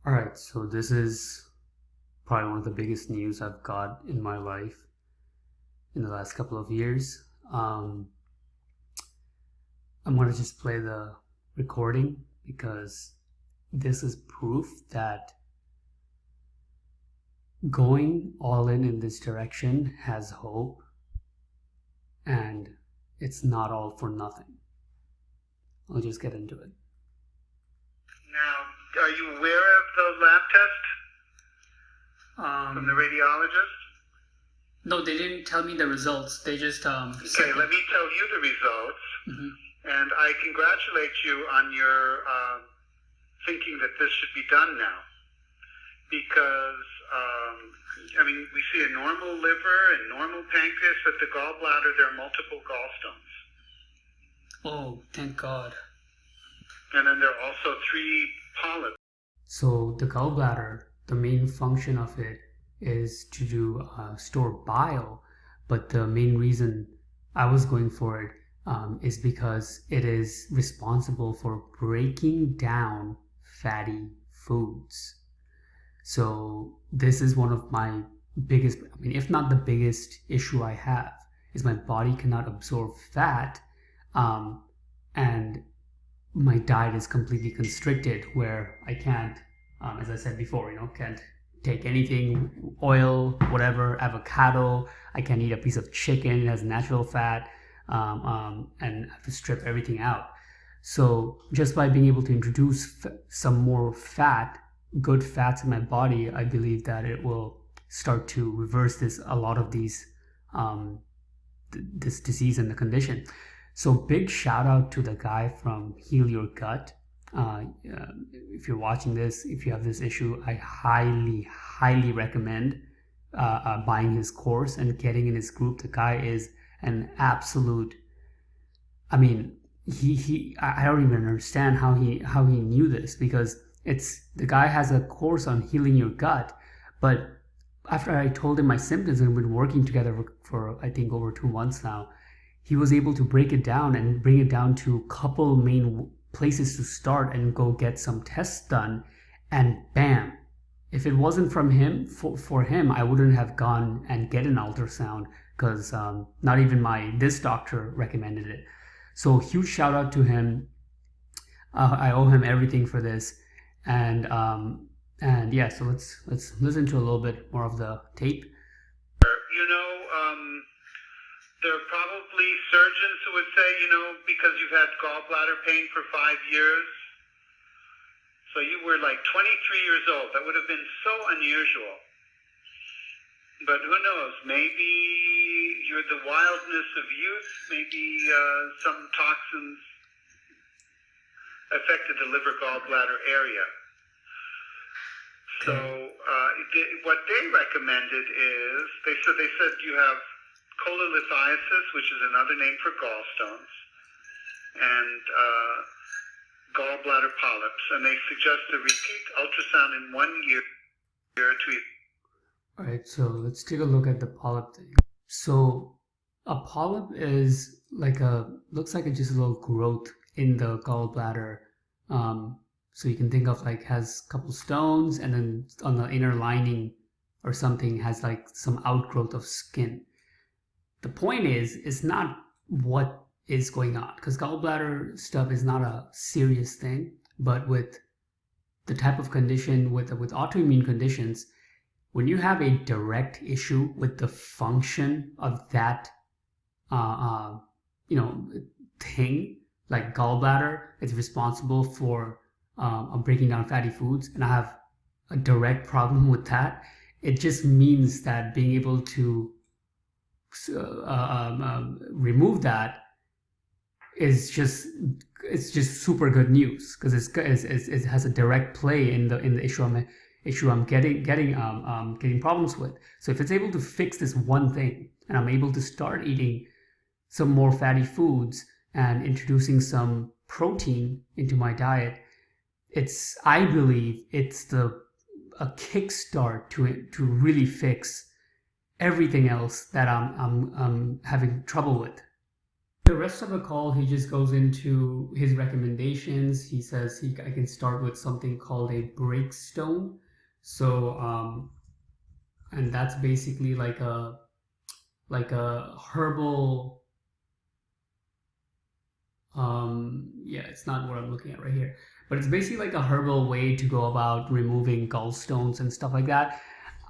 All right, so this is probably one of the biggest news I've got in my life in the last couple of years. I'm going to just play the recording because this is proof that going all in this direction has hope and it's not all for nothing. I'll just get into it. Now, are you aware of the lab test from the radiologist? No, they didn't tell me the results. They just Okay, let me tell you the results. Mhm. And I congratulate you on your thinking that this should be done now. Because, we see a normal liver and normal pancreas, but the gallbladder, there are multiple gallstones. Oh, thank God. And then there are also 3 polyps. So the gallbladder, the main function of it is to do store bile, but the main reason I was going for it is because it is responsible for breaking down fatty foods. So this is one of my biggest, if not the biggest issue I have, is my body cannot absorb fat, and my diet is completely constricted where I can't, as I said before, can't take anything, oil, whatever, avocado. I can't eat a piece of chicken. It has natural fat, and I have to strip everything out. So just by being able to introduce some more fat, good fats in my body, I believe that it will start to reverse a lot of these, this disease and the condition. So big shout out to the guy from Heal Your Gut. If you're watching this, if you have this issue, I highly recommend buying his course and getting in his group. The guy is an absolute. I don't even understand how he knew this, because the guy has a course on healing your gut, but after I told him my symptoms and we've been working together for I think over 2 months now, he was able to break it down and bring it down to a couple main places to start and go get some tests done, and bam, if it wasn't from him, for him, I wouldn't have gone and get an ultrasound, because not even this doctor recommended it. So huge shout out to him. I owe him everything for this, and yeah, so let's listen to a little bit more of the tape. There are probably surgeons who would say, because you've had gallbladder pain for 5 years, so you were like 23 years old. That would have been so unusual. But who knows? Maybe you're the wildness of youth. Maybe some toxins affected the liver gallbladder area. So what they recommended is, they said you have cholelithiasis, which is another name for gallstones, and gallbladder polyps, and they suggest a repeat ultrasound in 1 year to. All right, so let's take a look at the polyp thing. So a polyp is looks like it's just a little growth in the gallbladder. So you can think of has a couple stones, and then on the inner lining or something has some outgrowth of skin. The point is, it's not what is going on, because gallbladder stuff is not a serious thing, but with the type of condition, with autoimmune conditions, when you have a direct issue with the function of that thing, like gallbladder, it's responsible for breaking down fatty foods, and I have a direct problem with that. It just means that being able to remove that is just super good news, because it has a direct play in the issue I'm getting problems with. So if it's able to fix this one thing, and I'm able to start eating some more fatty foods and introducing some protein into my diet, I believe it's a kickstart to really fix everything else that I'm having trouble with. the rest of the call, he just goes into his recommendations. He says I can start with something called a breakstone. So, and that's basically like a herbal. Yeah, it's not what I'm looking at right here, but it's basically like a herbal way to go about removing gallstones and stuff like that.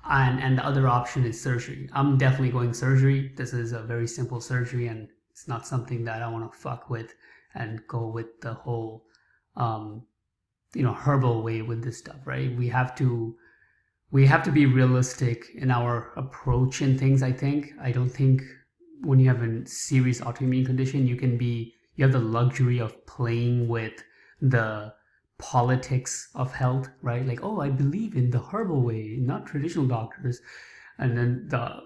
And the other option is surgery. I'm definitely going surgery. This is a very simple surgery, and it's not something that I want to fuck with and go with the whole herbal way with this stuff, right? We have to be realistic in our approach and things. I don't think when you have a serious autoimmune condition, you have the luxury of playing with the politics of health, right? Like, oh, I believe in the herbal way, not traditional doctors. And then the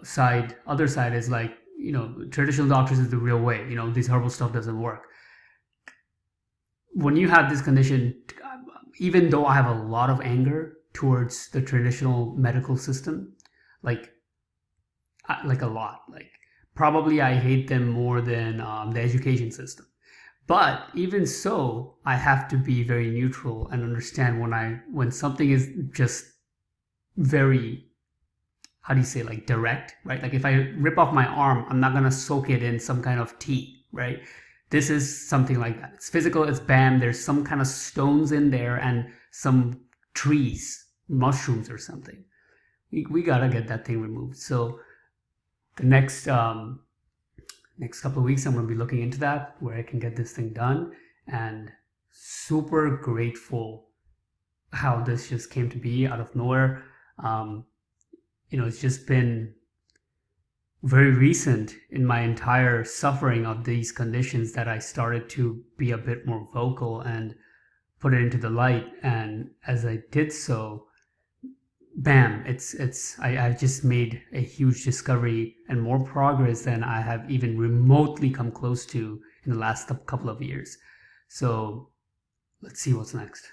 other side is like, traditional doctors is the real way. This herbal stuff doesn't work. When you have this condition, even though I have a lot of anger towards the traditional medical system, like a lot, like probably I hate them more than the education system. But even so, I have to be very neutral and understand when something is just very, how do you say, like direct, right? Like if I rip off my arm, I'm not gonna soak it in some kind of tea, right? This is something like that. It's physical, it's bam, there's some kind of stones in there and some trees, mushrooms or something. We gotta get that thing removed. So the next couple of weeks, I'm going to be looking into that, where I can get this thing done, and super grateful how this just came to be out of nowhere. It's just been very recent in my entire suffering of these conditions that I started to be a bit more vocal and put it into the light. And as I did so, bam, I just made a huge discovery and more progress than I have even remotely come close to in the last couple of years. So let's see what's next.